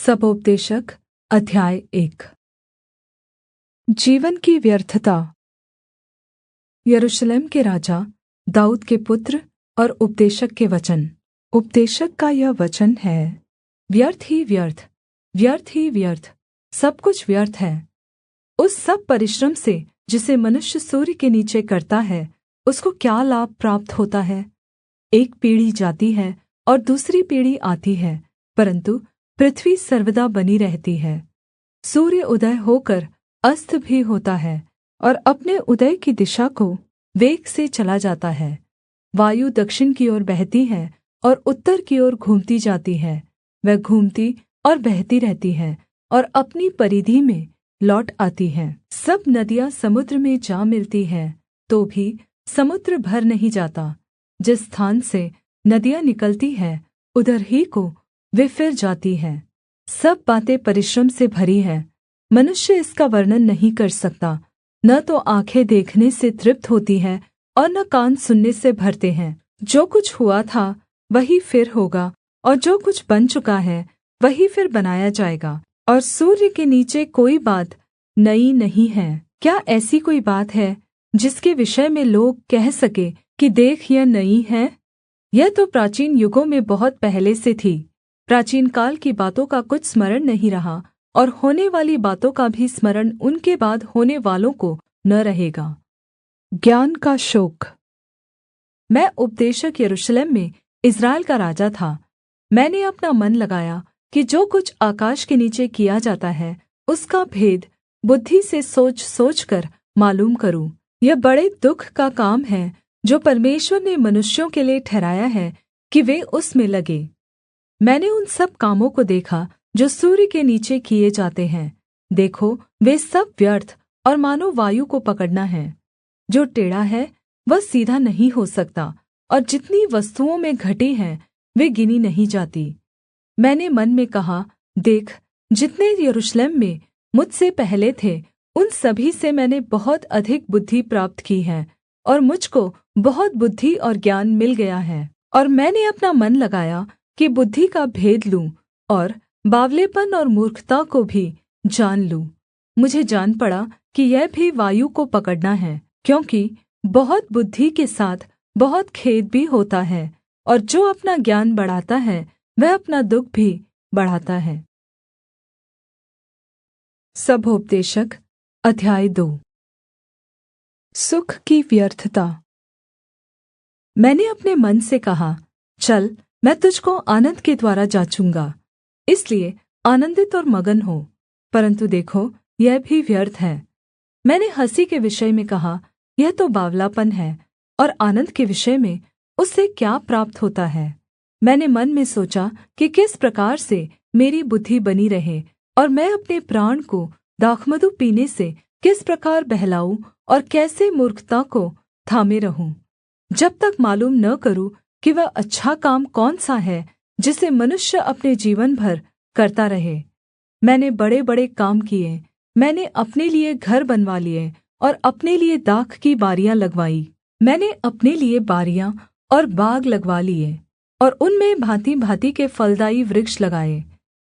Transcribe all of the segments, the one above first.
सबोपदेशक अध्याय 1। जीवन की व्यर्थता। यरूशलेम के राजा दाऊद के पुत्र और उपदेशक के वचन। उपदेशक का यह वचन है, व्यर्थ ही व्यर्थ, व्यर्थ ही व्यर्थ, सब कुछ व्यर्थ है। उस सब परिश्रम से जिसे मनुष्य सूर्य के नीचे करता है, उसको क्या लाभ प्राप्त होता है। एक पीढ़ी जाती है और दूसरी पीढ़ी आती है, परन्तु पृथ्वी सर्वदा बनी रहती है। सूर्य उदय होकर अस्त भी होता है और अपने उदय की दिशा को वेग से चला जाता है। वायु दक्षिण की ओर बहती है और उत्तर की ओर घूमती जाती है। वह घूमती और बहती रहती है और अपनी परिधि में लौट आती है। सब नदियाँ समुद्र में जा मिलती हैं, तो भी समुद्र भर नहीं जाता। जिस स्थान से नदियाँ निकलती हैं, उधर ही को वे फिर जाती हैं। सब बातें परिश्रम से भरी हैं, मनुष्य इसका वर्णन नहीं कर सकता। न तो आँखें देखने से तृप्त होती हैं और न कान सुनने से भरते हैं। जो कुछ हुआ था वही फिर होगा, और जो कुछ बन चुका है वही फिर बनाया जाएगा। और सूर्य के नीचे कोई बात नई नहीं है। क्या ऐसी कोई बात है जिसके विषय में लोग कह सके कि देख यह नई है? यह तो प्राचीन युगों में बहुत पहले से थी। प्राचीन काल की बातों का कुछ स्मरण नहीं रहा, और होने वाली बातों का भी स्मरण उनके बाद होने वालों को न रहेगा। ज्ञान का शोक। मैं उपदेशक यरूशलेम में इस्राएल का राजा था। मैंने अपना मन लगाया कि जो कुछ आकाश के नीचे किया जाता है, उसका भेद बुद्धि से सोच सोचकर मालूम करूँ। यह बड़े दुःख का काम है जो परमेश्वर ने मनुष्यों के लिए ठहराया है कि वे उसमें लगे। मैंने उन सब कामों को देखा जो सूर्य के नीचे किए जाते हैं। देखो, वे सब व्यर्थ और मानो वायु को पकड़ना है। जो टेढ़ा है वह सीधा नहीं हो सकता, और जितनी वस्तुओं में घटी हैं वे गिनी नहीं जाती। मैंने मन में कहा, देख, जितने यरूशलेम में मुझसे पहले थे उन सभी से मैंने बहुत अधिक बुद्धि प्राप्त की है, और मुझको बहुत बुद्धि और ज्ञान मिल गया है। और मैंने अपना मन लगाया कि बुद्धि का भेद लूँ और बावलेपन और मूर्खता को भी जान लूँ। मुझे जान पड़ा कि यह भी वायु को पकड़ना है, क्योंकि बहुत बुद्धि के साथ बहुत खेद भी होता है, और जो अपना ज्ञान बढ़ाता है वह अपना दुःख भी बढ़ाता है। सबोपदेशक अध्याय 2। सुख की व्यर्थता। मैंने अपने मन से कहा, चल, मैं तुझको आनन्द के द्वारा जाँचूँगा, इसलिए आनन्दित और मगन हो। परन्तु देखो, यह भी व्यर्थ है। मैंने हँसी के विषय में कहा, यह तो बावलापन है, और आनन्द के विषय में उससे क्या प्राप्त होता है। मैंने मन में सोचा कि किस प्रकार से मेरी बुद्धि बनी रहे, और मैं अपने प्राण को दाखमधु पीने से किस प्रकार बहलाऊँ और कैसे मूर्खता को थामे रहूँ, जब तक मालूम न करूँ कि वह अच्छा काम कौन सा है जिसे मनुष्य अपने जीवन भर करता रहे। मैंने बड़े-बड़े काम किए। मैंने अपने लिए घर बनवा लिए और अपने लिए दाख की बारियाँ लगवाई। मैंने अपने लिए बारियाँ और बाग लगवा लिए और उनमें भाँति-भाँति के फलदाई वृक्ष लगाए।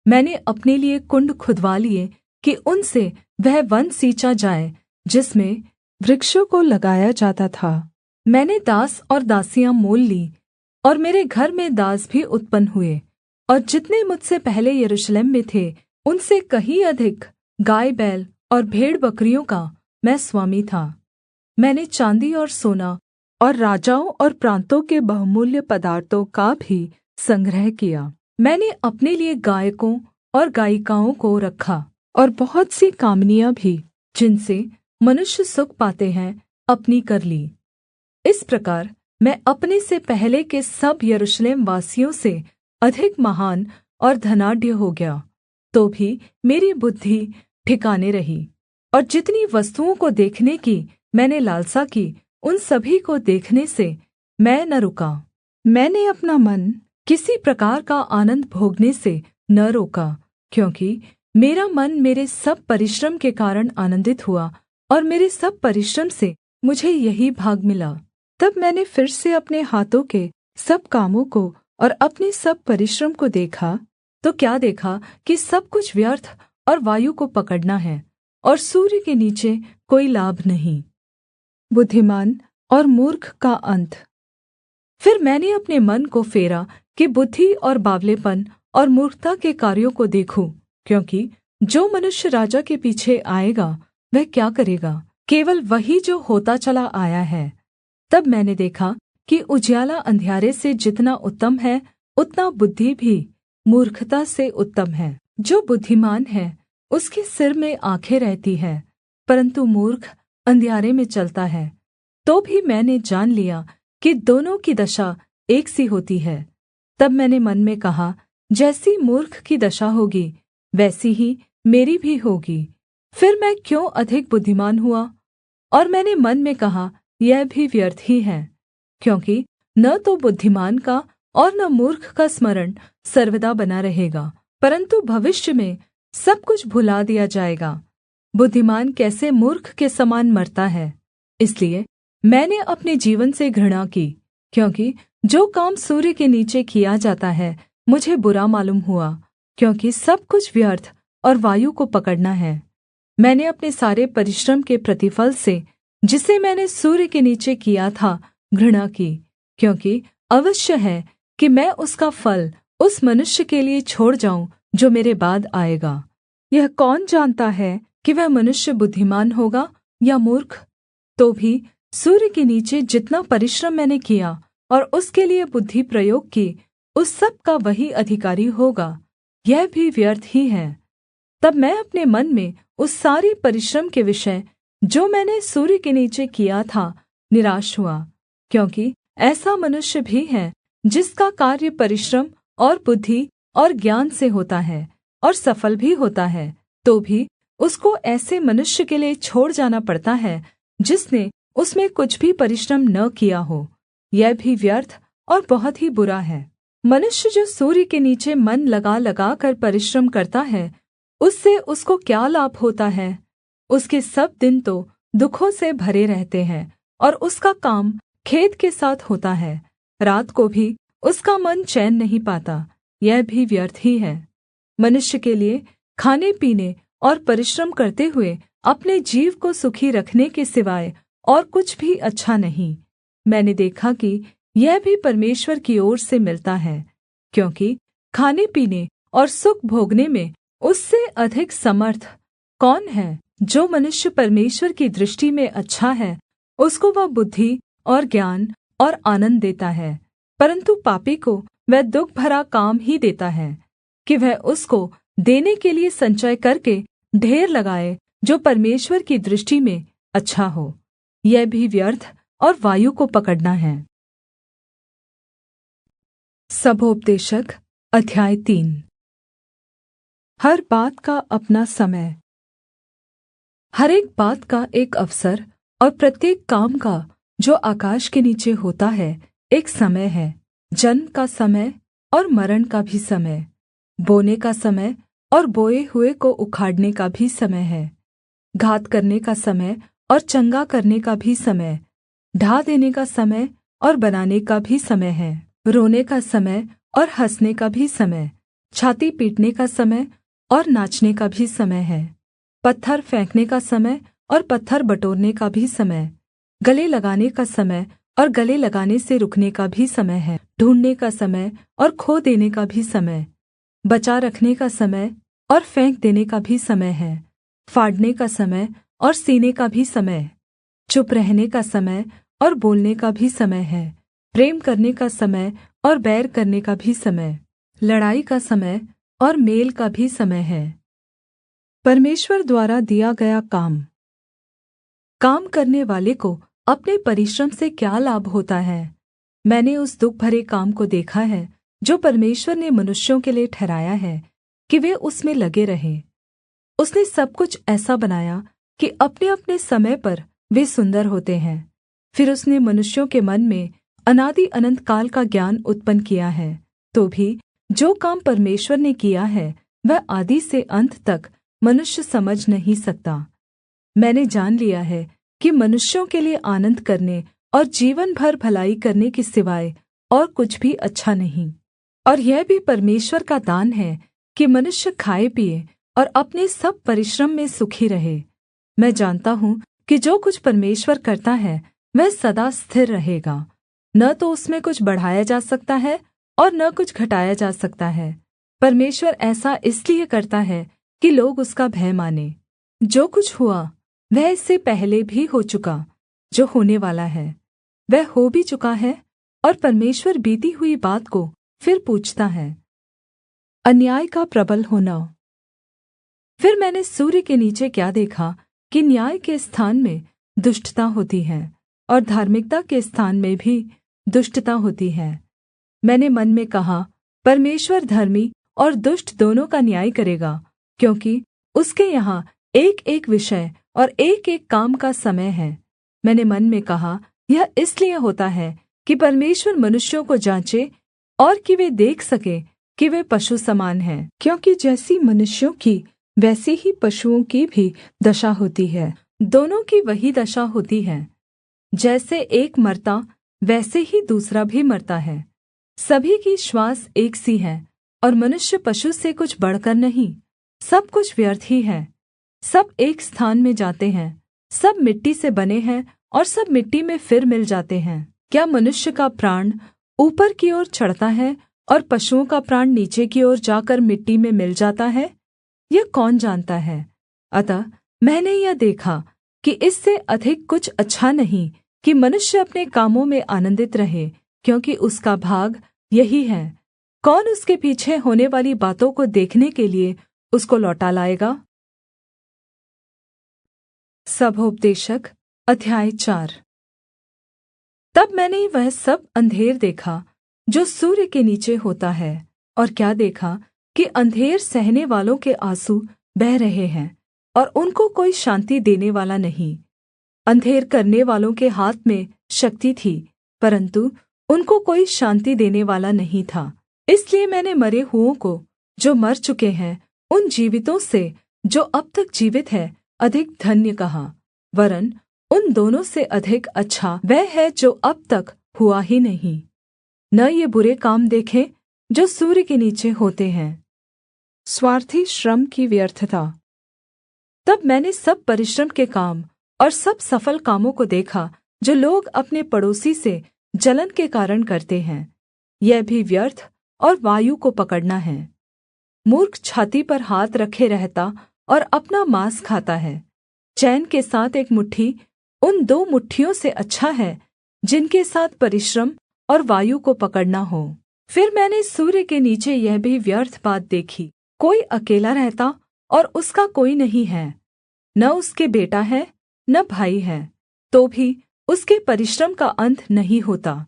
मैंने अपने लिए कुण्ड खुदवा लिए कि उनसे वह वन सींचा जाए जिसमें वृक्षों को लगाया जाता था। मैंने दास और दासियाँ मोल ली, और मेरे घर में दास भी उत्पन्न हुए, और जितने मुझसे पहले यरूशलेम में थे उनसे कहीं अधिक गाय बैल और भेड़ बकरियों का मैं स्वामी था। मैंने चाँदी और सोना और राजाओं और प्रान्तों के बहुमूल्य पदार्थों का भी संग्रह किया। मैंने अपने लिए गायकों और गायिकाओं को रखा, और बहुत सी कामनियाँ भी जिनसे मनुष्य सुख पाते हैं अपनी कर ली। इस प्रकार मैं अपने से पहले के सब यरूशलेम वासियों से अधिक महान और धनाढ्य हो गया। तो भी मेरी बुद्धि ठिकाने रही, और जितनी वस्तुओं को देखने की मैंने लालसा की, उन सभी को देखने से मैं न रुका। मैंने अपना मन किसी प्रकार का आनन्द भोगने से न रोका, क्योंकि मेरा मन मेरे सब परिश्रम के कारण आनन्दित हुआ, और मेरे सब परिश्रम से मुझे यही भाग मिला। तब मैंने फिर से अपने हाथों के सब कामों को और अपने सब परिश्रम को देखा, तो क्या देखा कि सब कुछ व्यर्थ और वायु को पकड़ना है, और सूर्य के नीचे कोई लाभ नहीं। बुद्धिमान और मूर्ख का अंत। फिर मैंने अपने मन को फेरा कि बुद्धि और बावलेपन और मूर्खता के कार्यों को देखूं, क्योंकि जो मनुष्य राजा के पीछे आएगा वह क्या करेगा? केवल वही जो होता चला आया है। तब मैंने देखा कि उजियाला अंधियारे से जितना उत्तम है, उतना बुद्धि भी मूर्खता से उत्तम है। जो बुद्धिमान है उसके सिर में आँखें रहती है, परन्तु मूर्ख अंधियारे में चलता है। तो भी मैंने जान लिया कि दोनों की दशा एक सी होती है। तब मैंने मन में कहा, जैसी मूर्ख की दशा होगी वैसी ही मेरी भी होगी। फिर मैं क्यों अधिक बुद्धिमान हुआ? और मैंने मन में कहा, यह भी व्यर्थ ही है, क्योंकि न तो बुद्धिमान का और न मूर्ख का स्मरण सर्वदा बना रहेगा, परन्तु भविष्य में सब कुछ भुला दिया जाएगा। बुद्धिमान कैसे मूर्ख के समान मरता है। इसलिए मैंने अपने जीवन से घृणा की, क्योंकि जो काम सूर्य के नीचे किया जाता है मुझे बुरा मालूम हुआ, क्योंकि सब कुछ व्यर्थ और वायु को पकड़ना है। मैंने अपने सारे परिश्रम के प्रतिफल से, जिसे मैंने सूर्य के नीचे किया था, घृणा की, क्योंकि अवश्य है कि मैं उसका फल उस मनुष्य के लिए छोड़ जाऊं जो मेरे बाद आएगा। यह कौन जानता है कि वह मनुष्य बुद्धिमान होगा या मूर्ख? तो भी सूर्य के नीचे जितना परिश्रम मैंने किया और उसके लिए बुद्धि प्रयोग की, उस सब का वही अधिकारी होगा। यह भी व्यर्थ ही है। तब मैं अपने मन में उस सारी परिश्रम के विषय जो मैंने सूर्य के नीचे किया था निराश हुआ, क्योंकि ऐसा मनुष्य भी है जिसका कार्य परिश्रम और बुद्धि और ज्ञान से होता है और सफल भी होता है, तो भी उसको ऐसे मनुष्य के लिए छोड़ जाना पड़ता है जिसने उसमें कुछ भी परिश्रम न किया हो। यह भी व्यर्थ और बहुत ही बुरा है। मनुष्य जो सूर्य के नीचे मन लगा लगा कर परिश्रम करता है, उससे उसको क्या लाभ होता है? उसके सब दिन तो दुखों से भरे रहते हैं और उसका काम खेद के साथ होता है। रात को भी उसका मन चैन नहीं पाता। यह भी व्यर्थ ही है। मनुष्य के लिए खाने पीने और परिश्रम करते हुए अपने जीव को सुखी रखने के सिवाय और कुछ भी अच्छा नहीं। मैंने देखा कि यह भी परमेश्वर की ओर से मिलता है, क्योंकि खाने पीने और सुख भोगने में उससे अधिक समर्थ कौन है? जो मनुष्य परमेश्वर की दृष्टि में अच्छा है, उसको वह बुद्धि और ज्ञान और आनन्द देता है, परन्तु पापी को वह दुःख भरा काम ही देता है कि वह उसको देने के लिए संचय करके ढेर लगाए, जो परमेश्वर की दृष्टि में अच्छा हो। यह भी व्यर्थ और वायु को पकड़ना है। सबोपदेशक अध्याय 3। हर बात का अपना समय। हर एक बात का एक अवसर और प्रत्येक काम का जो आकाश के नीचे होता है एक समय है। जन्म का समय और मरण का भी समय, बोने का समय और बोए हुए को उखाड़ने का भी समय है, घात करने का समय और चंगा करने का भी समय, ढा देने का समय और बनाने का भी समय है, रोने का समय और हँसने का भी समय, छाती पीटने का समय और नाचने का भी समय है, पत्थर फेंकने का समय और पत्थर बटोरने का भी समय, गले लगाने का समय और गले लगाने से रुकने का भी समय है, ढूँढ़ने का समय और खो देने का भी समय, बचा रखने का समय और फेंक देने का भी समय है, फाड़ने का समय और सीने का भी समय, चुप रहने का समय और बोलने का भी समय है, प्रेम करने का समय और बैर करने का भी समय, लड़ाई का समय और मेल का भी समय है। परमेश्वर द्वारा दिया गया काम। काम करने वाले को अपने परिश्रम से क्या लाभ होता है? मैंने उस दुःख भरे काम को देखा है जो परमेश्वर ने मनुष्यों के लिए ठहराया है कि वे उसमें लगे रहें। उसने सब कुछ ऐसा बनाया कि अपने-अपने समय पर वे सुंदर होते हैं। फिर उसने मनुष्यों के मन में अनादि अनन्त काल का ज्ञान उत्पन्न किया है। तो भी जो काम परमेश्वर ने किया है वह आदि से अंत तक मनुष्य समझ नहीं सकता। मैंने जान लिया है कि मनुष्यों के लिए आनन्द करने और जीवन भर भलाई करने के सिवाय और कुछ भी अच्छा नहीं। और यह भी परमेश्वर का दान है कि मनुष्य खाए पिए और अपने सब परिश्रम में सुखी रहे। मैं जानता हूँ कि जो कुछ परमेश्वर करता है वह सदा स्थिर रहेगा, न तो उसमें कुछ बढ़ाया जा सकता है और न कुछ घटाया जा सकता है। परमेश्वर ऐसा इसलिए करता है कि लोग उसका भय माने। जो कुछ हुआ वह इससे पहले भी हो चुका, जो होने वाला है वह हो भी चुका है, और परमेश्वर बीती हुई बात को फिर पूछता है। अन्याय का प्रबल होना। फिर मैंने सूर्य के नीचे क्या देखा कि न्याय के स्थान में दुष्टता होती है और धार्मिकता के स्थान में भी दुष्टता होती है। मैंने मन में कहा, परमेश्वर धर्मी और दुष्ट दोनों का न्याय करेगा, क्योंकि उसके यहाँ एक-एक विषय और एक-एक काम का समय है। मैंने मन में कहा, यह इसलिए होता है कि परमेश्वर मनुष्यों को जाँचे और कि वे देख सके कि वे पशु समान हैं, क्योंकि जैसी मनुष्यों की वैसी ही पशुओं की भी दशा होती है। दोनों की वही दशा होती है। जैसे एक मरता वैसे ही दूसरा भी मरता है। सभी की श्वास एक सी है और मनुष्य पशु से कुछ बढ़कर नहीं। सब कुछ व्यर्थ ही है। सब एक स्थान में जाते हैं। सब मिट्टी से बने हैं और सब मिट्टी में फिर मिल जाते हैं। क्या मनुष्य का प्राण ऊपर की ओर चढ़ता है और पशुओं का प्राण नीचे की ओर जाकर मिट्टी में मिल जाता है? यह कौन जानता है? अतः मैंने यह देखा कि इससे अधिक कुछ अच्छा नहीं कि मनुष्य अपने कामों में आनन्दित रहे, क्योंकि उसका भाग यही है। कौन उसके पीछे होने वाली बातों को देखने के लिए उसको लौटा लाएगा? सभोपदेशक अध्याय 4। तब मैंने वह सब अंधेर देखा जो सूर्य के नीचे होता है, और क्या देखा कि अंधेर सहने वालों के आँसू बह रहे हैं और उनको कोई शान्ति देने वाला नहीं। अंधेर करने वालों के हाथ में शक्ति थी, परन्तु उनको कोई शान्ति देने वाला नहीं था। इसलिए मैंने मरे हुओं को, जो मर चुके हैं, उन जीवितों से जो अब तक जीवित है, अधिक धन्य कहा। वरन् उन दोनों से अधिक अच्छा वह है जो अब तक हुआ ही नहीं। न ये बुरे काम देखें जो सूर्य के नीचे होते हैं, स्वार्थी श्रम की व्यर्थता। तब मैंने सब परिश्रम के काम और सब सफल कामों को देखा जो लोग अपने पड़ोसी से जलन के कारण करते हैं। यह भी व्यर्थ और वायु को पकड़ना है। मूर्ख छाती पर हाथ रखे रहता और अपना मांस खाता है। चैन के साथ एक मुट्ठी उन 2 मुट्ठियों से अच्छा है जिनके साथ परिश्रम और वायु को पकड़ना हो। फिर मैंने सूर्य के नीचे यह भी व्यर्थ बात देखी, कोई अकेला रहता और उसका कोई नहीं है, न उसके बेटा है न भाई है, तो भी उसके परिश्रम का अंत नहीं होता।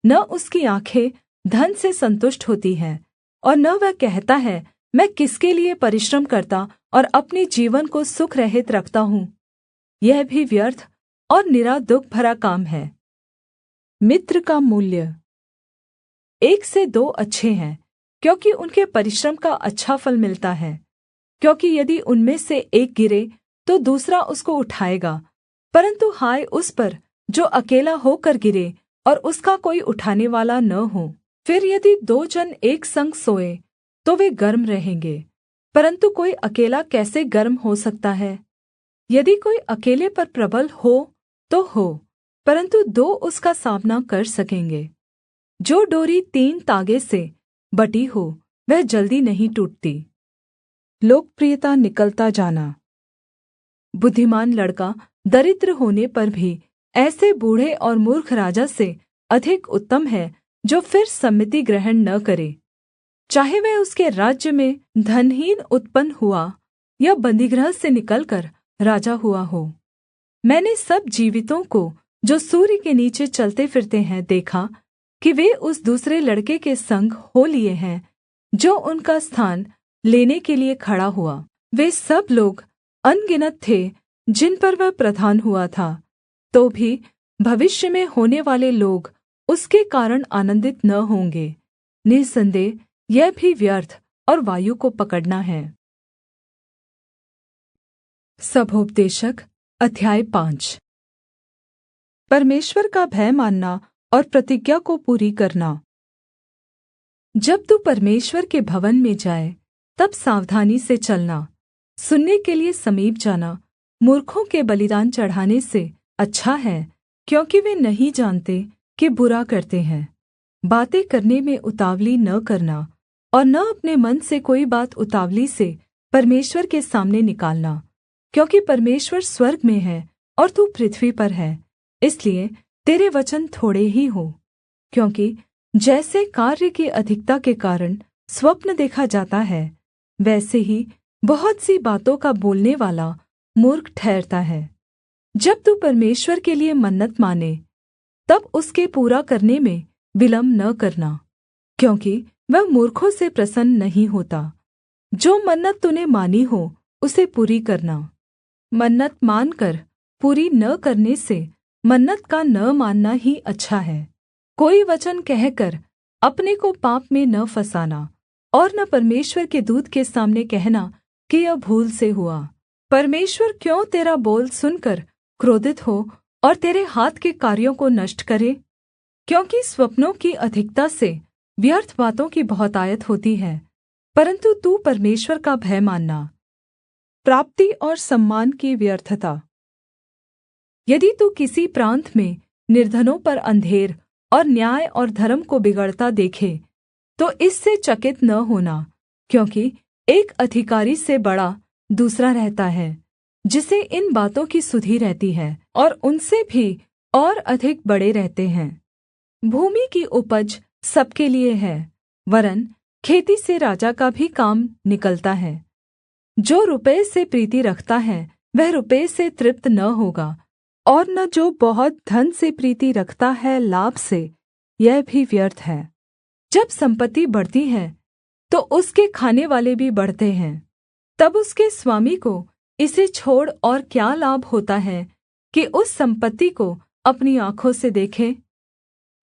न उसकी आँखें धन से संतुष्ट होती हैं, और न वह कहता है, मैं किसके लिए परिश्रम करता और अपने जीवन को सुख रहित रखता हूँ। यह भी व्यर्थ और निरा दुःख भरा काम है। मित्र का मूल्य। 1 से 2 अच्छे हैं, क्योंकि उनके परिश्रम का अच्छा फल मिलता है। क्योंकि यदि उनमें से एक गिरे तो दूसरा उसको उठाएगा, परन्तु हाय उस पर जो अकेला होकर गिरे और उसका कोई उठाने वाला न हो। फिर यदि 2 जन एक संग सोए तो वे गर्म रहेंगे, परन्तु कोई अकेला कैसे गर्म हो सकता है? यदि कोई अकेले पर प्रबल हो तो हो, परन्तु 2 उसका सामना कर सकेंगे। जो डोरी 3 तागे से बटी हो वह जल्दी नहीं टूटती। लोकप्रियता निकलता जाना। बुद्धिमान लड़का दरिद्र होने पर भी ऐसे बूढ़े और मूर्ख राजा से अधिक उत्तम है जो फिर सम्मति ग्रहण न करे, चाहे वह उसके राज्य में धनहीन उत्पन्न हुआ या बन्दीगृह से निकलकर राजा हुआ हो। मैंने सब जीवितों को जो सूर्य के नीचे चलते फिरते हैं देखा कि वे उस दूसरे लड़के के संग हो लिए हैं जो उनका स्थान लेने के लिए खड़ा हुआ। वे सब लोग अनगिनत थे जिन पर वह प्रधान हुआ था, तो भी भविष्य में होने वाले लोग उसके कारण आनन्दित न होंगे। निःसन्देह यह भी व्यर्थ और वायु को पकड़ना है। सभोपदेशक अध्याय 5। परमेश्वर का भय मानना और प्रतिज्ञा को पूरी करना। जब तू परमेश्वर के भवन में जाए तब सावधानी से चलना, सुनने के लिए समीप जाना मूर्खों के बलिदान चढ़ाने से अच्छा है, क्योंकि वे नहीं जानते कि बुरा करते हैं। बातें करने में उतावली न करना, और न अपने मन से कोई बात उतावली से परमेश्वर के सामने निकालना, क्योंकि परमेश्वर स्वर्ग में है और तू पृथ्वी पर है, इसलिए तेरे वचन थोड़े ही हो। क्योंकि जैसे कार्य की अधिकता के कारण स्वप्न देखा जाता है, वैसे ही बहुत सी बातों का बोलने वाला मूर्ख ठहरता है। जब तू परमेश्वर के लिए मन्नत माने, तब उसके पूरा करने में विलम्ब न करना, क्योंकि वह मूर्खों से प्रसन्न नहीं होता। जो मन्नत तूने मानी हो उसे पूरी करना। मन्नत मानकर पूरी न करने से मन्नत का न मानना ही अच्छा है। कोई वचन कहकर अपने को पाप में न फँसाना, और न परमेश्वर के दूत के सामने कहना कि यह भूल से हुआ। परमेश्वर क्यों तेरा बोल सुनकर क्रोधित हो और तेरे हाथ के कार्यों को नष्ट करे? क्योंकि स्वप्नों की अधिकता से व्यर्थ बातों की बहुतायत होती है, परन्तु तू परमेश्वर का भय मानना। प्राप्ति और सम्मान की व्यर्थता। यदि तू किसी प्रान्त में निर्धनों पर अंधेर और न्याय और धर्म को बिगड़ता देखे, तो इससे चकित न होना, क्योंकि एक अधिकारी से बड़ा दूसरा रहता है, जिसे इन बातों की सुधि रहती है, और उनसे भी और अधिक बड़े रहते हैं। भूमि की उपज सबके लिए है, वरन् खेती से राजा का भी काम निकलता है। जो रुपये से प्रीति रखता है वह रुपये से तृप्त न होगा, और न जो बहुत धन से प्रीति रखता है लाभ से, यह भी व्यर्थ है। जब संपत्ति बढ़ती है तो उसके खाने वाले भी बढ़ते हैं, तब उसके स्वामी को इसे छोड़ और क्या लाभ होता है कि उस संपत्ति को अपनी आँखों से देखे।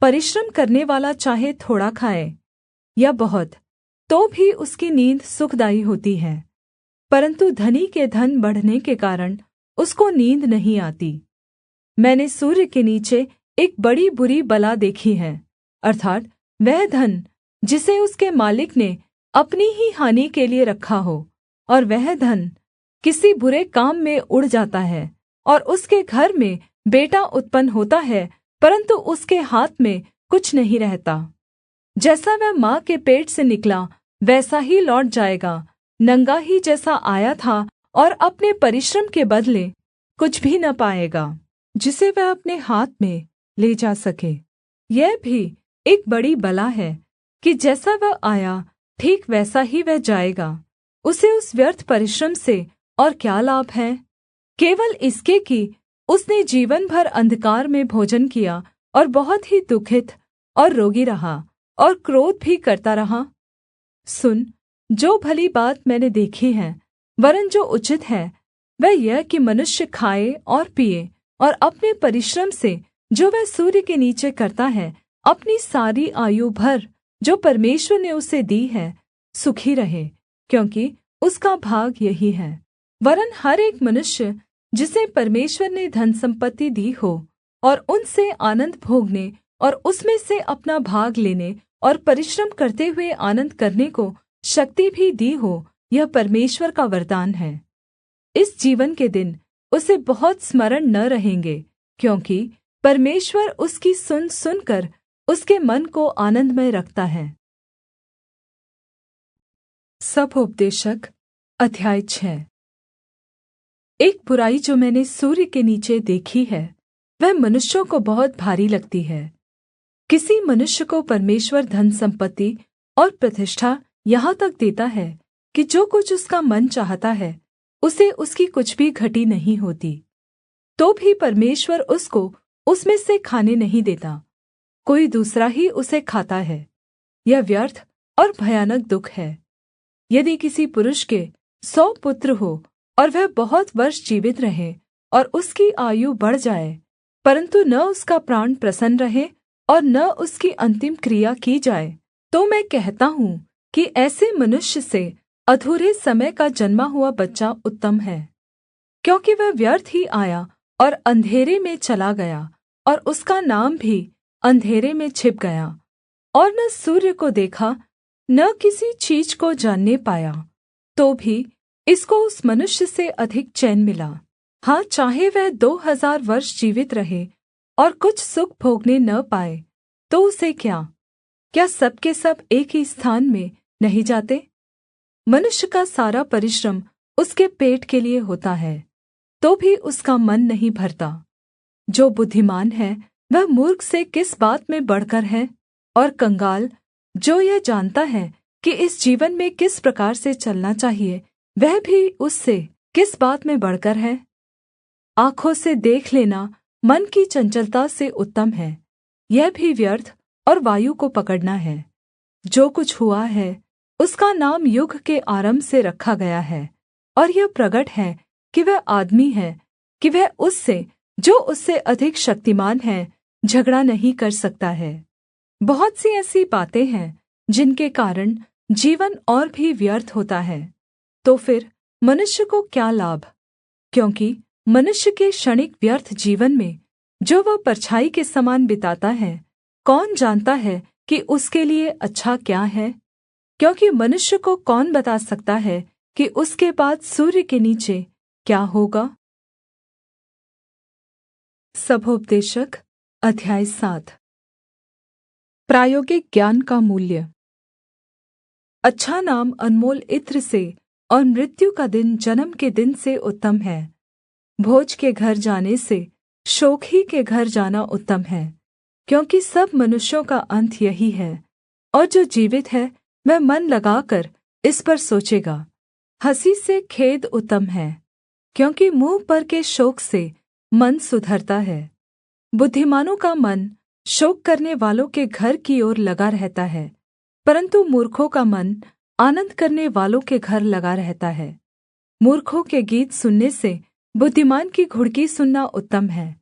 परिश्रम करने वाला चाहे थोड़ा खाए या बहुत, तो भी उसकी नींद सुखदाई होती है, परन्तु धनी के धन बढ़ने के कारण उसको नींद नहीं आती। मैंने सूर्य के नीचे एक बड़ी बुरी बला देखी है, अर्थात् वह धन जिसे उसके मालिक ने अपनी ही हानि के लिए रखा हो, और वह धन किसी बुरे काम में उड़ जाता है, और उसके घर में बेटा उत्पन्न होता है, परन्तु उसके हाथ में कुछ नहीं रहता। जैसा वह माँ के पेट से निकला वैसा ही लौट जाएगा, नंगा ही जैसा आया था, और अपने परिश्रम के बदले कुछ भी न पाएगा जिसे वह अपने हाथ में ले जा सके। यह भी एक बड़ी बला है कि जैसा वह आया ठीक वैसा ही वह जाएगा। उसे उस व्यर्थ परिश्रम से और क्या लाभ है, केवल इसके कि उसने जीवन भर अंधकार में भोजन किया और बहुत ही दुखित और रोगी रहा और क्रोध भी करता रहा। सुन, जो भली बात मैंने देखी है, वरन् जो उचित है, वह यह कि मनुष्य खाए और पिए, और अपने परिश्रम से जो वह सूर्य के नीचे करता है, अपनी सारी आयु भर जो परमेश्वर ने उसे दी है, सुखी रहे, क्योंकि उसका भाग यही है। वरन् हर एक मनुष्य जिसे परमेश्वर ने धन सम्पत्ति दी हो, और उनसे आनन्द भोगने और उसमें से अपना भाग लेने और परिश्रम करते हुए आनन्द करने को शक्ति भी दी हो, यह परमेश्वर का वरदान है। इस जीवन के दिन उसे बहुत स्मरण न रहेंगे, क्योंकि परमेश्वर उसकी सुन सुनकर उसके मन को आनन्दमय रखता है। सभोपदेशक अध्याय 6। एक बुराई जो मैंने सूर्य के नीचे देखी है, वह मनुष्यों को बहुत भारी लगती है। किसी मनुष्य को परमेश्वर धन सम्पत्ति और प्रतिष्ठा यहाँ तक देता है कि जो कुछ उसका मन चाहता है उसे उसकी कुछ भी घटी नहीं होती, तो भी परमेश्वर उसको उसमें से खाने नहीं देता, कोई दूसरा ही उसे खाता है। यह व्यर्थ और भयानक दुःख है। यदि किसी पुरुष के 100 पुत्र हो और वह बहुत वर्ष जीवित रहे और उसकी आयु बढ़ जाए, परन्तु न उसका प्राण प्रसन्न रहे और न उसकी अंतिम क्रिया की जाए, तो मैं कहता हूँ कि ऐसे मनुष्य से अधूरे समय का जन्मा हुआ बच्चा उत्तम है, क्योंकि वह व्यर्थ ही आया और अंधेरे में चला गया, और उसका नाम भी अंधेरे में छिप गया, और न सूर्य को देखा, न किसी चीज को जानने पाया। तो भी इसको उस मनुष्य से अधिक चैन मिला। हाँ, चाहे वह 2000 वर्ष जीवित रहे और कुछ सुख भोगने न पाए, तो उसे क्या सब के सब एक ही स्थान में नहीं जाते? मनुष्य का सारा परिश्रम उसके पेट के लिए होता है, तो भी उसका मन नहीं भरता। जो बुद्धिमान है वह मूर्ख से किस बात में बढ़कर है? और कंगाल, जो यह जानता है कि इस जीवन में किस प्रकार से चलना चाहिए, वह भी उससे किस बात में बढ़कर है? आँखों से देख लेना मन की चंचलता से उत्तम है, यह भी व्यर्थ और वायु को पकड़ना है। जो कुछ हुआ है उसका नाम युग के आरम्भ से रखा गया है, और यह प्रगट है कि वह आदमी है, कि वह उससे जो उससे अधिक शक्तिमान है झगड़ा नहीं कर सकता है। बहुत सी ऐसी बातें हैं जिनके कारण जीवन और भी व्यर्थ होता है, तो फिर मनुष्य को क्या लाभ? क्योंकि मनुष्य के क्षणिक व्यर्थ जीवन में जो वह परछाई के समान बिताता है, कौन जानता है कि उसके लिए अच्छा क्या है? क्योंकि मनुष्य को कौन बता सकता है कि उसके बाद सूर्य के नीचे क्या होगा? सभोपदेशक अध्याय 7। प्रायोगिक ज्ञान का मूल्य। अच्छा नाम अनमोल इत्र से और मृत्यु का दिन जन्म के दिन से उत्तम है। भोज के घर जाने से शोक के घर जाना उत्तम है, क्योंकि सब मनुष्यों का अंत यही है, और जो जीवित है वह मन लगाकर इस पर सोचेगा। हँसी से खेद उत्तम है, क्योंकि मुँह पर के शोक से मन सुधरता है। बुद्धिमानों का मन शोक करने वालों के घर की ओर लगा रहता है, परन्तु मूर्खों का मन आनन्द करने वालों के घर लगा रहता है। मूर्खों के गीत सुनने से बुद्धिमान की घुड़की सुनना उत्तम है,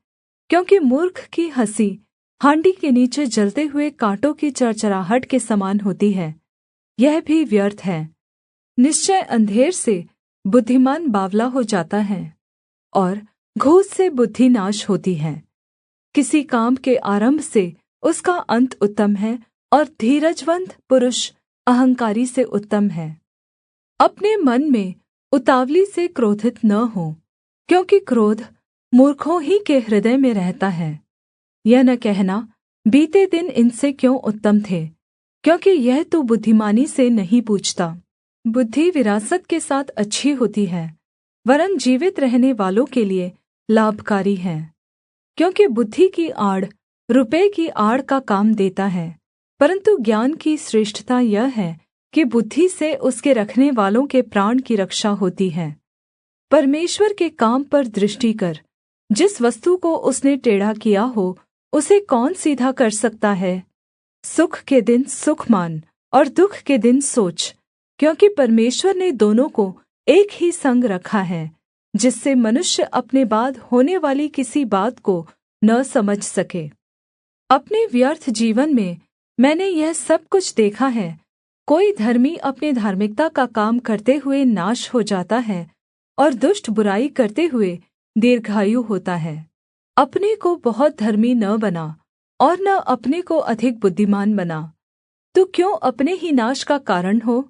क्योंकि मूर्ख की हँसी हाण्डी के नीचे जलते हुए काँटों की चरचराहट के समान होती है, यह भी व्यर्थ है। निश्चय अंधेर से बुद्धिमान बावला हो जाता है, और घूस से बुद्धि नाश होती है। किसी काम के आरंभ से उसका अंत उत्तम है, और धीरजवन्त पुरुष अहंकारी से उत्तम है। अपने मन में उतावली से क्रोधित न हो, क्योंकि क्रोध मूर्खों ही के हृदय में रहता है। यह न कहना, बीते दिन इनसे क्यों उत्तम थे, क्योंकि यह तो बुद्धिमानी से नहीं पूछता। बुद्धि विरासत के साथ अच्छी होती है, वरन् जीवित रहने वालों के लिए लाभकारी है। क्योंकि बुद्धि की आड़ रुपये की आड़ का काम देता है, परन्तु ज्ञान की श्रेष्ठता यह है कि बुद्धि से उसके रखने वालों के प्राण की रक्षा होती है। परमेश्वर के काम पर दृष्टि कर, जिस वस्तु को उसने टेढ़ा किया हो उसे कौन सीधा कर सकता है? सुख के दिन सुख मान और दुःख के दिन सोच, क्योंकि परमेश्वर ने दोनों को एक ही संग रखा है, जिससे मनुष्य अपने बाद होने वाली किसी बात को न समझ सके। अपने व्यर्थ जीवन में मैंने यह सब कुछ देखा है। कोई धर्मी अपने धार्मिकता का काम करते हुए नाश हो जाता है, और दुष्ट बुराई करते हुए दीर्घायु होता है। अपने को बहुत धर्मी न बना, और न अपने को अधिक बुद्धिमान बना। तू क्यों अपने ही नाश का कारण हो?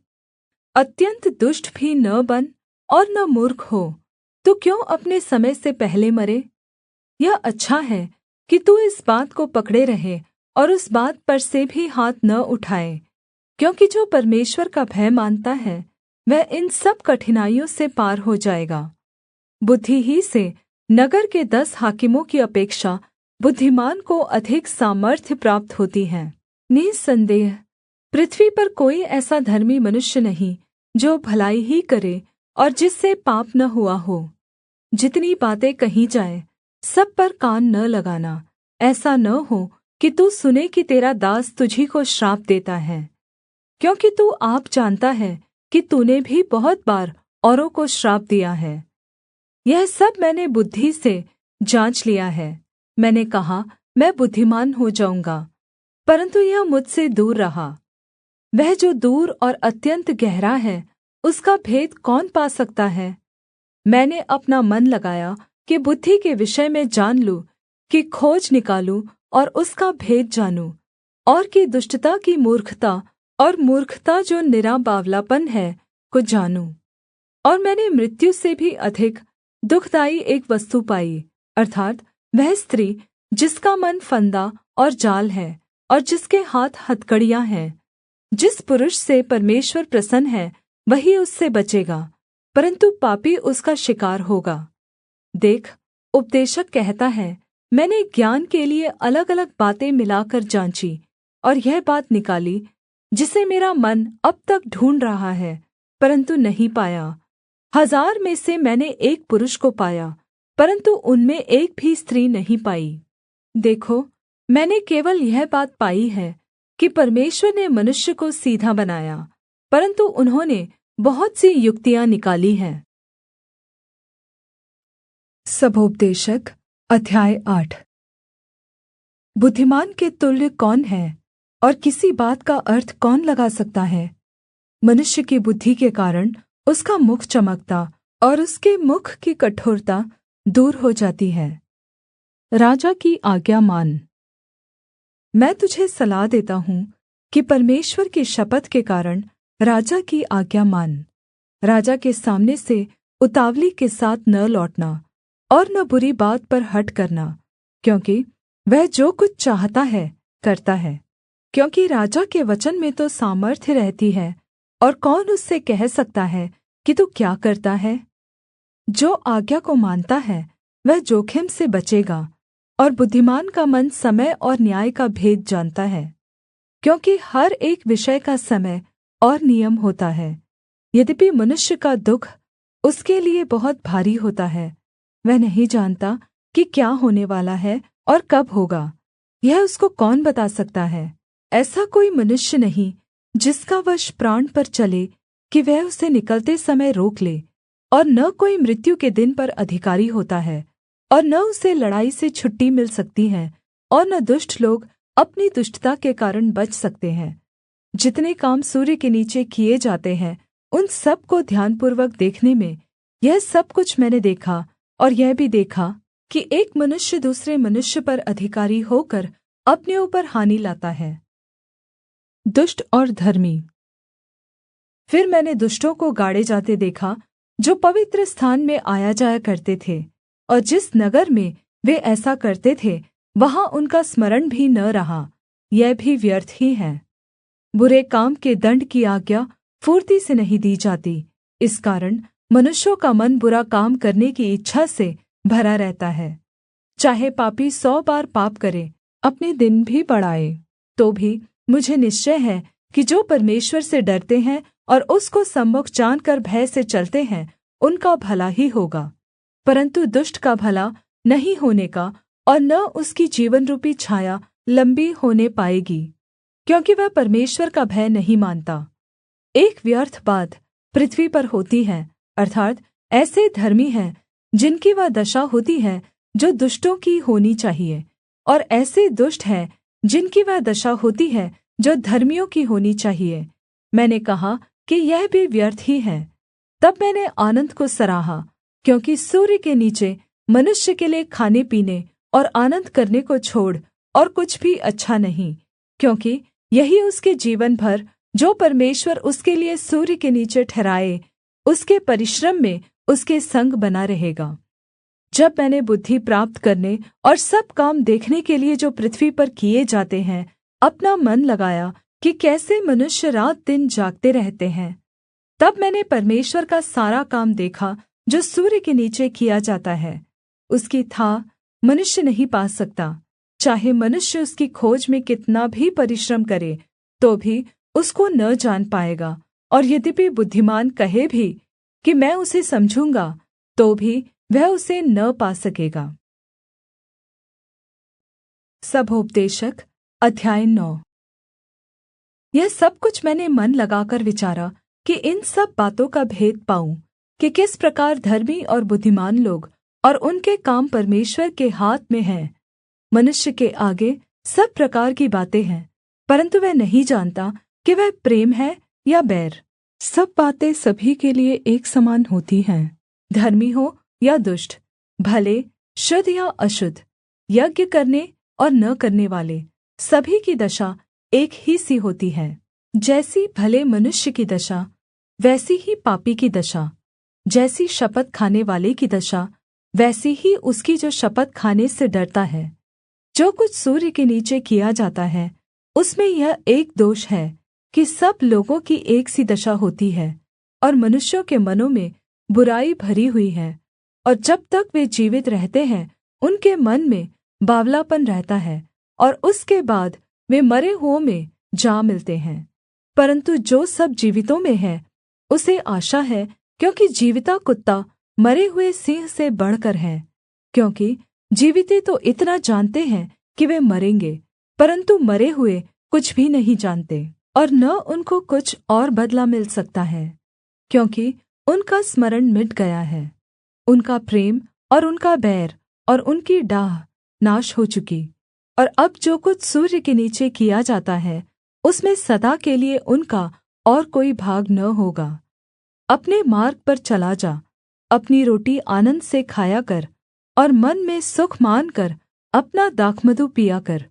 अत्यंत दुष्ट भी न बन और न मूर्ख हो। तू क्यों अपने समय से पहले मरे? यह अच्छा है कि तू इस बात को पकड़े रहे और उस बात पर से भी हाथ न उठाए, क्योंकि जो परमेश्वर का भय मानता है वह इन सब कठिनाइयों से पार हो जाएगा। बुद्धि ही से नगर के 10 हाकिमों की अपेक्षा बुद्धिमान को अधिक सामर्थ्य प्राप्त होती है। निःसन्देह पृथ्वी पर कोई ऐसा धर्मी मनुष्य नहीं जो भलाई ही करे और जिससे पाप न हुआ हो। जितनी बातें कही जाएँ, सब पर कान न लगाना। ऐसा न हो कि तू सुने कि तेरा दास तुझी को श्राप देता है, क्योंकि तू आप जानता है कि तूने भी बहुत बार औरों को श्राप दिया है। यह सब मैंने बुद्धि से जाँच लिया है। मैंने कहा, मैं बुद्धिमान हो जाऊँगा, परन्तु यह मुझसे दूर रहा। वह जो दूर और अत्यन्त गहरा है, उसका भेद कौन पा सकता है? मैंने अपना मन लगाया कि बुद्धि के विषय में जान लूँ, कि खोज निकालूँ और उसका भेद जानूँ, और कि दुष्टता की मूर्खता और मूर्खता जो निरा बावलापन है को जानूँ। और मैंने मृत्यु से भी अधिक दुःखदाई एक वस्तु पाई, अर्थात् वह स्त्री जिसका मन फंदा और जाल है और जिसके हाथ हथकड़ियाँ हैं। जिस पुरुष से परमेश्वर प्रसन्न है वही उससे बचेगा, परन्तु पापी उसका शिकार होगा। देख, उपदेशक कहता है, मैंने ज्ञान के लिए अलगअलग बातें मिलाकर जाँची और यह बात निकाली जिसे मेरा मन अब तक ढूँढ़ रहा है, परन्तु नहीं पाया। 1000 में से मैंने एक पुरुष को पाया, परन्तु उनमें एक भी स्त्री नहीं पाई। देखो, मैंने केवल यह बात पाई है कि परमेश्वर ने मनुष्य को सीधा बनाया, परन्तु उन्होंने बहुत सी युक्तियाँ निकाली हैं। सबोपदेशक अध्याय 8। बुद्धिमान के तुल्य कौन है और किसी बात का अर्थ कौन लगा सकता है? मनुष्य की बुद्धि के कारण उसका मुख चमकता और उसके मुख की कठोरता दूर हो जाती है। राजा की आज्ञा मान। मैं तुझे सलाह देता हूँ कि परमेश्वर की शपथ के कारण राजा की आज्ञा मान। राजा के सामने से उतावली के साथ न लौटना और न बुरी बात पर हठ करना, क्योंकि वह जो कुछ चाहता है करता है। क्योंकि राजा के वचन में तो सामर्थ्य रहती है, और कौन उससे कह सकता है कि तू क्या करता है? जो आज्ञा को मानता है वह जोखिम से बचेगा, और बुद्धिमान का मन समय और न्याय का भेद जानता है। क्योंकि हर एक विषय का समय और नियम होता है। यद्यपि मनुष्य का दुःख उसके लिए बहुत भारी होता है, वह नहीं जानता कि क्या होने वाला है और कब होगा। यह उसको कौन बता सकता है? ऐसा कोई मनुष्य नहीं जिसका वश प्राण पर चले कि वह उसे निकलते समय रोक ले, और न कोई मृत्यु के दिन पर अधिकारी होता है, और न उसे लड़ाई से छुट्टी मिल सकती है, और न दुष्ट लोग अपनी दुष्टता के कारण बच सकते हैं। जितने काम सूर्य के नीचे किए जाते हैं, उन सब को ध्यानपूर्वक देखने में यह सब कुछ मैंने देखा, और यह भी देखा कि एक मनुष्य दूसरे मनुष्य पर अधिकारी होकर अपने ऊपर हानि लाता है। दुष्ट और धर्मी। फिर मैंने दुष्टों को गाड़े जाते देखा, जो पवित्र स्थान में आया जाया करते थे, और जिस नगर में वे ऐसा करते थे वहाँ उनका स्मरण भी न रहा। यह भी व्यर्थ ही है। बुरे काम के दण्ड की आज्ञा फुर्ती से नहीं दी जाती, इस कारण मनुष्यों का मन बुरा काम करने की इच्छा से भरा रहता है। चाहे पापी 100 बार पाप करे, अपने दिन भी बढ़ाए, तो भी मुझे निश्चय है कि जो परमेश्वर से डरते हैं और उसको सम्मुख जानकर भय से चलते हैं, उनका भला ही होगा। परन्तु दुष्ट का भला नहीं होने का, और न उसकी जीवनरूपी छाया लंबी होने पाएगी, क्योंकि वह परमेश्वर का भय नहीं मानता। एक व्यर्थ बात पृथ्वी पर होती है, अर्थात् ऐसे धर्मी हैं जिनकी वह दशा होती है जो दुष्टों की होनी चाहिए, और ऐसे दुष्ट हैं जिनकी वह दशा होती है जो धर्मियों की होनी चाहिए। मैंने कहा कि यह भी व्यर्थ ही है। तब मैंने आनन्द को सराहा, क्योंकि सूर्य के नीचे मनुष्य के लिए खाने पीने और आनन्द करने को छोड़ और कुछ भी अच्छा नहीं, क्योंकि यही उसके जीवन भर जो परमेश्वर उसके लिए सूर्य के नीचे ठहराए, उसके परिश्रम में उसके संग बना रहेगा। जब मैंने बुद्धि प्राप्त करने और सब काम देखने के लिए जो पृथ्वी पर किए जाते हैं अपना मन लगाया कि कैसे मनुष्य रात दिन जागते रहते हैं, तब मैंने परमेश्वर का सारा काम देखा जो सूर्य के नीचे किया जाता है। उसकी थाह मनुष्य नहीं पा सकता। चाहे मनुष्य उसकी खोज में कितना भी परिश्रम करे, तो भी उसको न जान पाएगा। और यद्यपि बुद्धिमान कहे भी कि मैं उसे समझूंगा, तो भी वह उसे न पा सकेगा। सबोपदेशक अध्याय 9। यह सब कुछ मैंने मन लगाकर विचारा कि इन सब बातों का भेद पाऊं, कि किस प्रकार धर्मी और बुद्धिमान लोग और उनके काम परमेश्वर के हाथ में हैं। मनुष्य के आगे सब प्रकार की बातें हैं, परन्तु वह नहीं जानता कि वह प्रेम है या बैर। सब बातें सभी के लिए एक समान होती हैं, धर्मी हो या दुष्ट, भले शुद्ध या अशुद्ध, यज्ञ करने और न करने वाले, सभी की दशा एक ही सी होती है। जैसी भले मनुष्य की दशा, वैसी ही पापी की दशा। जैसी शपथ खाने वाले की दशा, वैसी ही उसकी जो शपथ खाने से डरता है। जो कुछ सूर्य के नीचे किया जाता है, उसमें यह एक दोष है कि सब लोगों की एक सी दशा होती है, और मनुष्यों के मनों में बुराई भरी हुई है, और जब तक वे जीवित रहते हैं उनके मन में बावलापन रहता है, और उसके बाद वे मरे हुओं में जा मिलते हैं। परन्तु जो सब जीवितों में है उसे आशा है, क्योंकि जीविता कुत्ता मरे हुए सिंह से बढ़कर है। क्योंकि जीविते तो इतना जानते हैं कि वे मरेंगे, परन्तु मरे हुए कुछ भी नहीं जानते, और न उनको कुछ और बदला मिल सकता है, क्योंकि उनका स्मरण मिट गया है। उनका प्रेम और उनका बैर और उनकी डाह नाश हो चुकी। और अब जो कुछ सूर्य के नीचे किया जाता है, उसमें सदा के लिए उनका और कोई भाग न होगा। अपने मार्ग पर चला जा, अपनी रोटी आनन्द से खाया कर, और मन में सुख मानकर अपना दाखमधु पिया कर,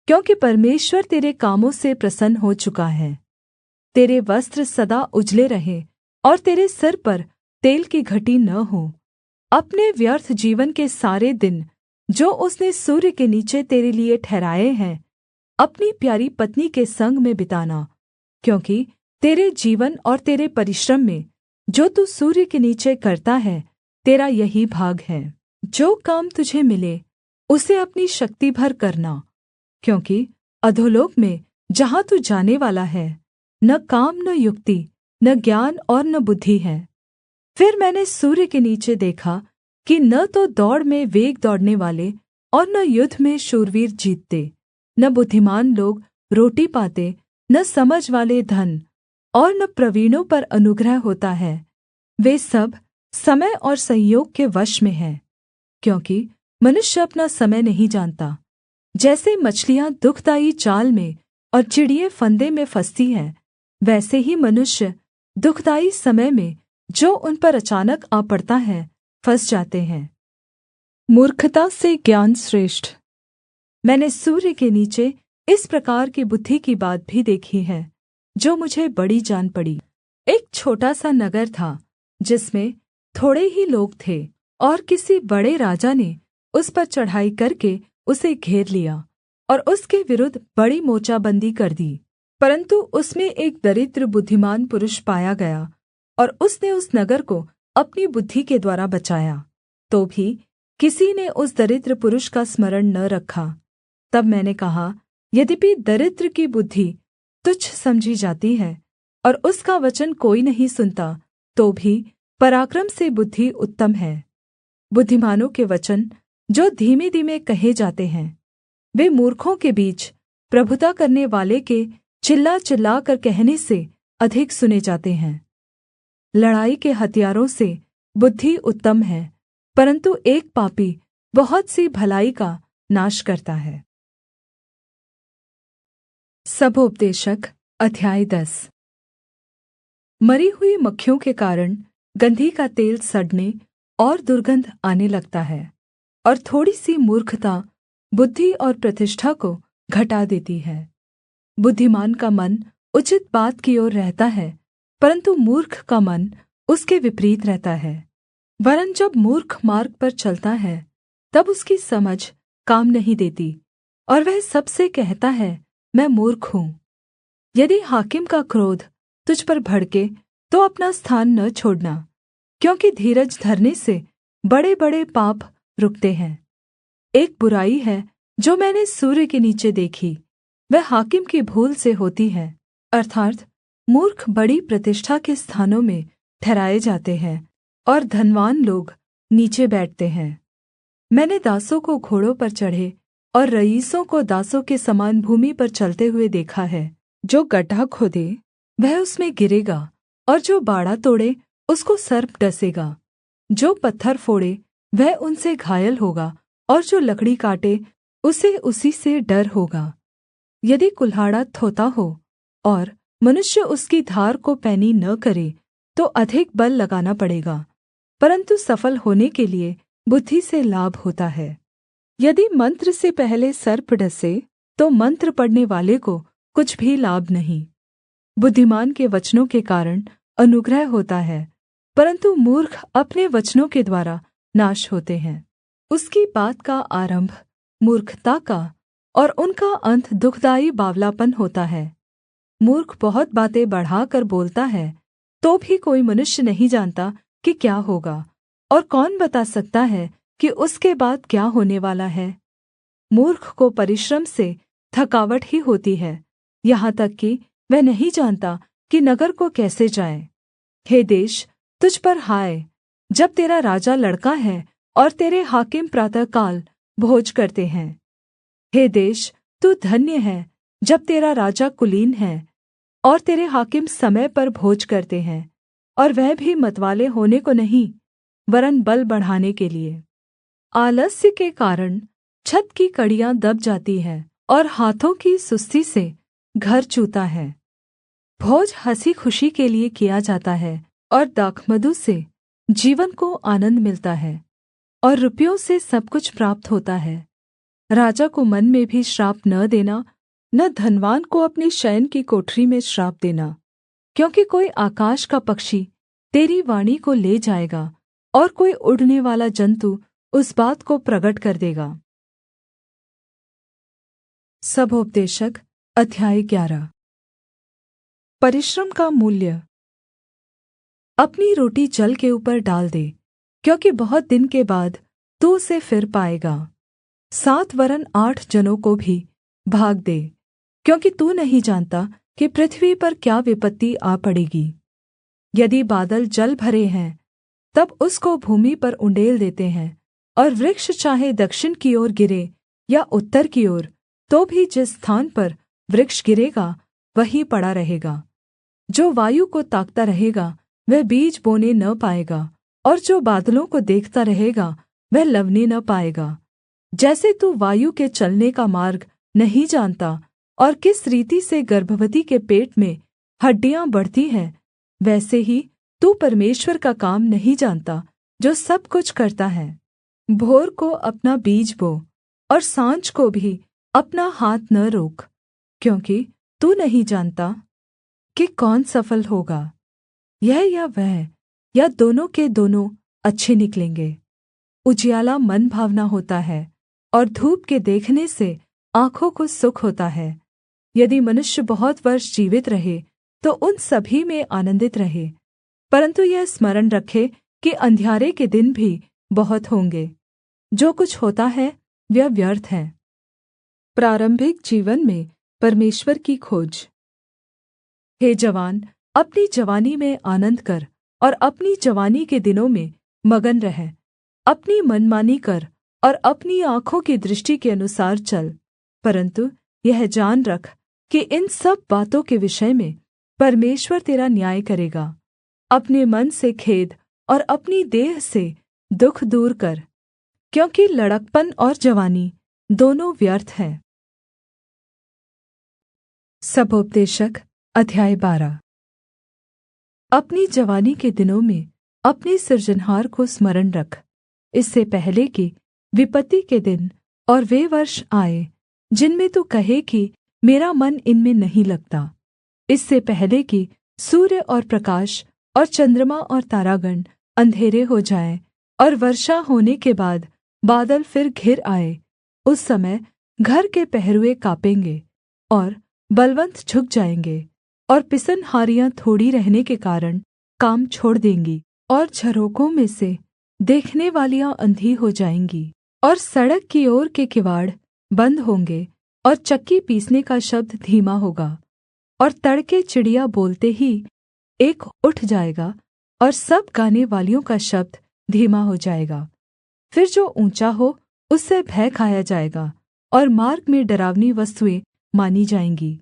क्योंकि परमेश्वर तेरे कामों से प्रसन्न हो चुका है। तेरे वस्त्र सदा उजले रहें, और तेरे सिर पर तेल की घटी न हो। अपने व्यर्थ जीवन के सारे दिन जो उसने सूर्य के नीचे तेरे लिए ठहराए हैं, अपनी प्यारी पत्नी के संग में बिताना, क्योंकि तेरे जीवन और तेरे परिश्रम में जो तू सूर्य के नीचे करता है, तेरा यही भाग है। जो काम तुझे मिले उसे अपनी शक्ति भर करना, क्योंकि अधोलोक में जहाँ तू जाने वाला है, न काम न युक्ति न ज्ञान और न बुद्धि है। फिर मैंने सूर्य के नीचे देखा कि न तो दौड़ में वेग दौड़ने वाले और न युद्ध में शूरवीर जीतते, न बुद्धिमान लोग रोटी पाते, न समझ वाले धन, और न प्रवीणों पर अनुग्रह होता है। वे सब समय और संयोग के वश में हैं, क्योंकि मनुष्य अपना समय नहीं जानता। जैसे मछलियाँ दुःखदाई जाल में और चिड़ियाँ फंदे में फँसती हैं, वैसे ही मनुष्य दुःखदाई समय में जो उन पर अचानक आ पड़ता है फँस जाते हैं। मूर्खता से ज्ञान श्रेष्ठ। मैंने सूर्य के नीचे इस प्रकार की बुद्धि की बात भी देखी है, जो मुझे बड़ी जान पड़ी। एक छोटा सा नगर था, जिसमें थोड़े ही लोग थे, और किसी बड़े राजा ने उस पर चढ़ाई करके उसे घेर लिया और उसके विरुद्ध बड़ी मोर्चाबन्दी कर दी। परन्तु उसमें एक दरिद्र बुद्धिमान पुरुष पाया गया, और उसने उस नगर को अपनी बुद्धि के द्वारा बचाया। तो भी किसी ने उस दरिद्र पुरुष का स्मरण न रखा। तब मैंने कहा, यद्यपि दरिद्र की बुद्धि तुच्छ समझी जाती है और उसका वचन कोई नहीं सुनता, तो भी पराक्रम से बुद्धि उत्तम है। बुद्धिमानों के वचन जो धीमे धीमे कहे जाते हैं, वे मूर्खों के बीच प्रभुता करने वाले के चिल्ला चिल्लाकर कहने से अधिक सुने जाते हैं। लड़ाई के हथियारों से बुद्धि उत्तम है, परन्तु एक पापी बहुत सी भलाई का नाश करता है। सबोपदेशक अध्याय 10। मरी हुई मक्खियों के कारण गंधी का तेल सड़ने और दुर्गंध आने लगता है, और थोड़ी सी मूर्खता बुद्धि और प्रतिष्ठा को घटा देती है। बुद्धिमान का मन उचित बात की ओर रहता है, परन्तु मूर्ख का मन उसके विपरीत रहता है। वरन् जब मूर्ख मार्ग पर चलता है, तब उसकी समझ काम नहीं देती, और वह सबसे कहता है, मैं मूर्ख हूँ। यदि हाकिम का क्रोध तुझ पर भड़के, तो अपना स्थान न छोड़ना, क्योंकि धीरज धरने से बड़े-बड़े पाप रुकते हैं। एक बुराई है जो मैंने सूर्य के नीचे देखी, वह हाकिम की भूल से होती है, अर्थात् मूर्ख बड़ी प्रतिष्ठा के स्थानों में ठहराए जाते हैं, और धनवान लोग नीचे बैठते हैं। मैंने दासों को घोड़ों पर चढ़े और रईसों को दासों के समान भूमि पर चलते हुए देखा है। जो गड्ढा खोदे वह उसमें गिरेगा, और जो बाड़ा तोड़े उसको सर्प डसेगा। जो पत्थर फोड़े वह उनसे घायल होगा, और जो लकड़ी काटे उसे उसी से डर होगा। यदि कुल्हाड़ा थोथा हो और मनुष्य उसकी धार को पैनी न करे, तो अधिक बल लगाना पड़ेगा, परन्तु सफल होने के लिए बुद्धि से लाभ होता है। यदि मंत्र से पहले सर्प डसे, तो मंत्र पढ़ने वाले को कुछ भी लाभ नहीं। बुद्धिमान के वचनों के कारण अनुग्रह होता है, परन्तु मूर्ख अपने वचनों के द्वारा नाश होते हैं। उसकी बात का आरम्भ मूर्खता का और उनका अंत दुःखदाई बावलापन होता है। मूर्ख बहुत बातें बढ़ाकर बोलता है, तो भी कोई मनुष्य नहीं जानता कि क्या होगा, और कौन बता सकता है कि उसके बाद क्या होने वाला है। मूर्ख को परिश्रम से थकावट ही होती है, यहाँ तक कि वह नहीं जानता कि नगर को कैसे जाए। हे देश, तुझ पर हाय, जब तेरा राजा लड़का है और तेरे हाकिम प्रातःकाल भोज करते हैं। हे देश, तू धन्य है जब तेरा राजा कुलीन है और तेरे हाकिम समय पर भोज करते हैं, और वह भी मतवाले होने को नहीं, वरन् बल बढ़ाने के लिए। आलस्य के कारण छत की कड़ियाँ दब जाती हैं, और हाथों की सुस्ती से घर चूता है। भोज हँसी खुशी के लिए किया जाता है, और दाखमधु से जीवन को आनन्द मिलता है, और रुपयों से सब कुछ प्राप्त होता है। राजा को मन में भी श्राप न देना, न धनवान को अपने शयन की कोठरी में श्राप देना, क्योंकि कोई आकाश का पक्षी तेरी वाणी को ले जाएगा, और कोई उड़ने वाला जन्तु उस बात को प्रगट कर देगा। सबोपदेशक अध्याय 11। परिश्रम का मूल्य। अपनी रोटी जल के ऊपर डाल दे, क्योंकि बहुत दिन के बाद तू उसे फिर पाएगा। 7 वरन् 8 जनों को भी भाग दे, क्योंकि तू नहीं जानता कि पृथ्वी पर क्या विपत्ति आ पड़ेगी। यदि बादल जल भरे हैं, तब उसको भूमि पर उण्डेल देते हैं, और वृक्ष चाहे दक्षिण की ओर गिरे या उत्तर की ओर, तो भी जिस स्थान पर वृक्ष गिरेगा वहीं पड़ा रहेगा। जो वायु को ताकता रहेगा वह बीज बोने न पाएगा, और जो बादलों को देखता रहेगा वह लवने न पाएगा। जैसे तू वायु के चलने का मार्ग नहीं जानता, और किस रीति से गर्भवती के पेट में हड्डियाँ बढ़ती हैं, वैसे ही तू परमेश्वर का काम नहीं जानता, जो सब कुछ करता है। भोर को अपना बीज बो, और साँझ को भी अपना हाथ न रोक, क्योंकि तू नहीं जानता कि कौन सफल होगा, यह या वह, या दोनों के दोनों अच्छे निकलेंगे। उजियाला मन भावना होता है, और धूप के देखने से आँखों को सुख होता है। यदि मनुष्य बहुत वर्ष जीवित रहे तो उन सभी में आनन्दित रहे, परन्तु यह स्मरण रखे कि अंधियारे के दिन भी बहुत होंगे। जो कुछ होता है वह व्यर्थ है। प्रारंभिक जीवन में परमेश्वर की खोज। हे जवान, अपनी जवानी में आनन्द कर, और अपनी जवानी के दिनों में मगन रह। अपनी मनमानी कर और अपनी आँखों की दृष्टि के अनुसार चल, परन्तु यह जान रख कि इन सब बातों के विषय में परमेश्वर तेरा न्याय करेगा। अपने मन से खेद और अपनी देह से दुःख दूर कर, क्योंकि लड़कपन और जवानी दोनों व्यर्थ हैं। सबोपदेशक अध्याय 12। अपनी जवानी के दिनों में अपने सृजनहार को स्मरण रख, इससे पहले कि विपत्ति के दिन और वे वर्ष आए जिनमें तू कहे कि मेरा मन इनमें नहीं लगता। इससे पहले कि सूर्य और प्रकाश और चन्द्रमा और तारागण अंधेरे हो जाएं, और वर्षा होने के बाद बादल फिर घिर आए, उस समय घर के पहरुए काँपेंगे, और बलवन्त झुक जाएंगे, और पिसनहारियाँ थोड़ी रहने के कारण काम छोड़ देंगी, और झरोकों में से देखने वालियाँ अंधी हो जाएंगी, और सड़क की ओर के किवाड़ बन्द होंगे, और चक्की पीसने का शब्द धीमा होगा, और तड़के चिड़िया बोलते ही एक उठ जाएगा, और सब गाने वालियों का शब्द धीमा हो जाएगा। फिर जो ऊँचा हो उससे भय खाया जाएगा, और मार्ग में डरावनी वस्तुएँ मानी जाएंगी।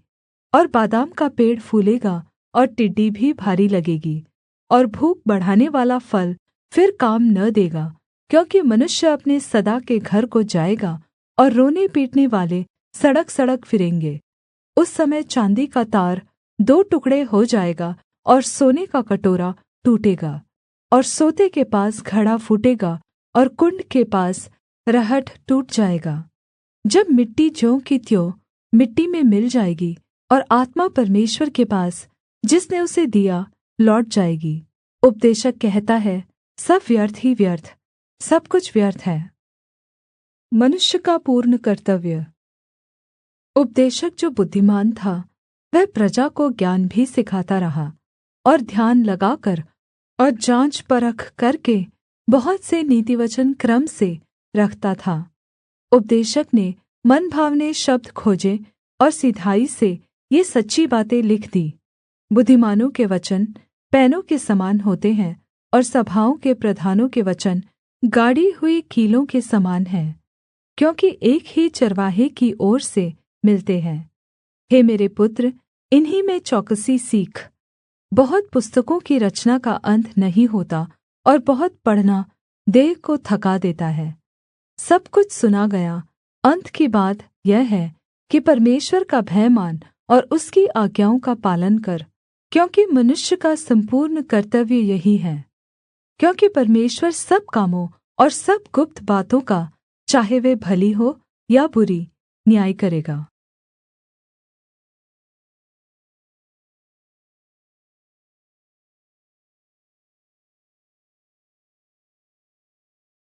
और बादाम का पेड़ फूलेगा, और टिड्डी भी भारी लगेगी, और भूख बढ़ाने वाला फल फिर काम न देगा, क्योंकि मनुष्य अपने सदा के घर को जाएगा, और रोने पीटने वाले सड़क सड़क फिरेंगे। उस समय चाँदी का तार 2 टुकड़े हो जाएगा, और सोने का कटोरा टूटेगा, और सोते के पास घड़ा फूटेगा, और कुण्ड के पास रहट टूट जाएगा। जब मिट्टी ज्यों की त्यों मिट्टी में मिल जाएगी, और आत्मा परमेश्वर के पास जिसने उसे दिया लौट जाएगी, उपदेशक कहता है, सब व्यर्थ ही व्यर्थ, सब कुछ व्यर्थ है। मनुष्य का पूर्ण कर्तव्य। उपदेशक जो बुद्धिमान था, वह प्रजा को ज्ञान भी सिखाता रहा और ध्यान लगाकर और जाँच परख करके बहुत से नीतिवचन क्रम से रखता था। उपदेशक ने मनभावने शब्द खोजे और सिधाई से ये सच्ची बातें लिख दी। बुद्धिमानों के वचन पैनों के समान होते हैं और सभाओं के प्रधानों के वचन गाड़ी हुई कीलों के समान हैं, क्योंकि एक ही चरवाहे की ओर से मिलते हैं। हे मेरे पुत्र, इन्हीं में चौकसी सीख। बहुत पुस्तकों की रचना का अंत नहीं होता और बहुत पढ़ना देह को थका देता है। सब कुछ सुना गया, अंत की बात यह है कि परमेश्वर का भय मान और उसकी आज्ञाओं का पालन कर, क्योंकि मनुष्य का संपूर्ण कर्तव्य यही है। क्योंकि परमेश्वर सब कामों और सब गुप्त बातों का, चाहे वे भली हो या बुरी, न्याय करेगा।